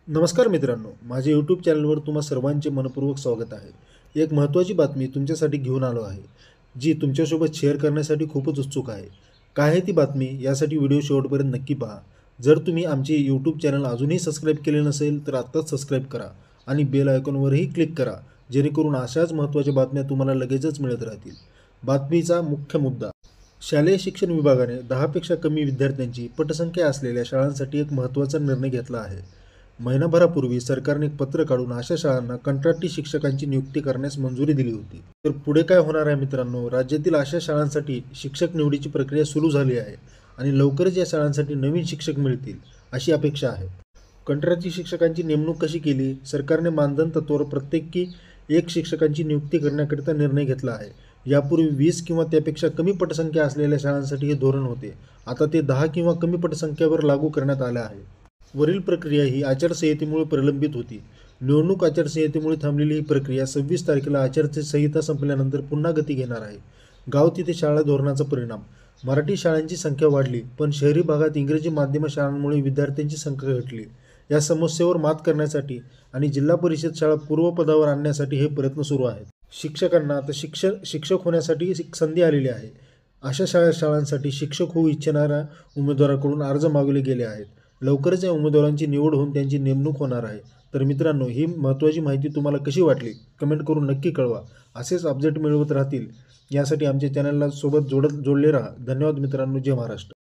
नमस्कार मित्रांनो, माझ्या यूट्यूब चॅनलवर तुम्हा सर्वांचे मनपूर्वक स्वागत आहे। एक महत्त्वाची बातमी तुमच्यासाठी घेऊन आलो आहे, जी तुमच्यासोबत शेअर करण्यासाठी खूपच उत्सुक आहे। काय आहे ती बातमी यासाठी व्हिडिओ शेवटपर्यंत नक्की पहा। जर तुम्ही आमचे यूट्यूब चॅनल अजूनही सबस्क्राईब केले नसेल तर आत्ताच सबस्क्राईब करा आणि बेल आयकॉनवरही क्लिक करा, जेणेकरून अशाच महत्त्वाच्या बातम्या तुम्हाला लगेचच मिळत राहतील। बातमीचा मुख्य मुद्दा: शालेय शिक्षण विभागाने 10पेक्षा कमी विद्यार्थ्यांची पटसंख्या असलेल्या शाळांसाठी एक महत्त्वाचा निर्णय घेतला आहे। महिनाभरापूर्वी सरकारने एक पत्र काढून अशा शाळांना कंत्राटी शिक्षकांची नियुक्ती करण्यास मंजुरी दिली होती। तर पुढे काय होणार आहे मित्रांनो, राज्यातील अशा शाळांसाठी शिक्षक निवडीची प्रक्रिया सुरू झाली आहे आणि लवकरच या शाळांसाठी नवीन शिक्षक मिळतील अशी अपेक्षा आहे। कंत्राटी शिक्षकांची नेमणूक कशी केली? सरकारने मानधन तत्त्वावर प्रत्येकी एक शिक्षकांची नियुक्ती करण्याकरिता निर्णय घेतला आहे। यापूर्वी 20 किंवा त्यापेक्षा कमी पटसंख्या असलेल्या शाळांसाठी हे धोरण होते। आता ते 10 किंवा कमी पटसंख्येवर लागू करण्यात आले आहे। वरील प्रक्रिया ही आचारसंहितेमुळे प्रलंबित होती। निवडणूक आचारसंहितेमुळे थांबलेली ही प्रक्रिया 26 तारखेला आचारसंहिता संपल्यानंतर पुन्हा गती घेणार आहे। गाव तिथे शाळा धोरणाचा परिणाम: मराठी शाळांची संख्या वाढली, पण शहरी भागात इंग्रजी माध्यम शाळांमुळे विद्यार्थ्यांची संख्या घटली। या समस्येवर मात करण्यासाठी आणि जिल्हा परिषद शाळा पूर्वपदावर आणण्यासाठी हे प्रयत्न सुरू आहेत। शिक्षकांना आता शिक्षक होण्यासाठी एक संधी आलेली आहे। अशा शाळांसाठी शिक्षक होऊ इच्छिणाऱ्या उमेदवाराकडून अर्ज मागवले गेले आहेत। लवकरच या उमेदवारांची निवड होऊन त्यांची नेमणूक होणार आहे। तर मित्रांनो, ही महत्त्वाची माहिती तुम्हाला कशी वाटली कमेंट करून नक्की कळवा। असेच अपडेट मिळवत राहतील यासाठी आमच्या चॅनलला सोबत जोडले राहा। धन्यवाद मित्रांनो. जय महाराष्ट्र.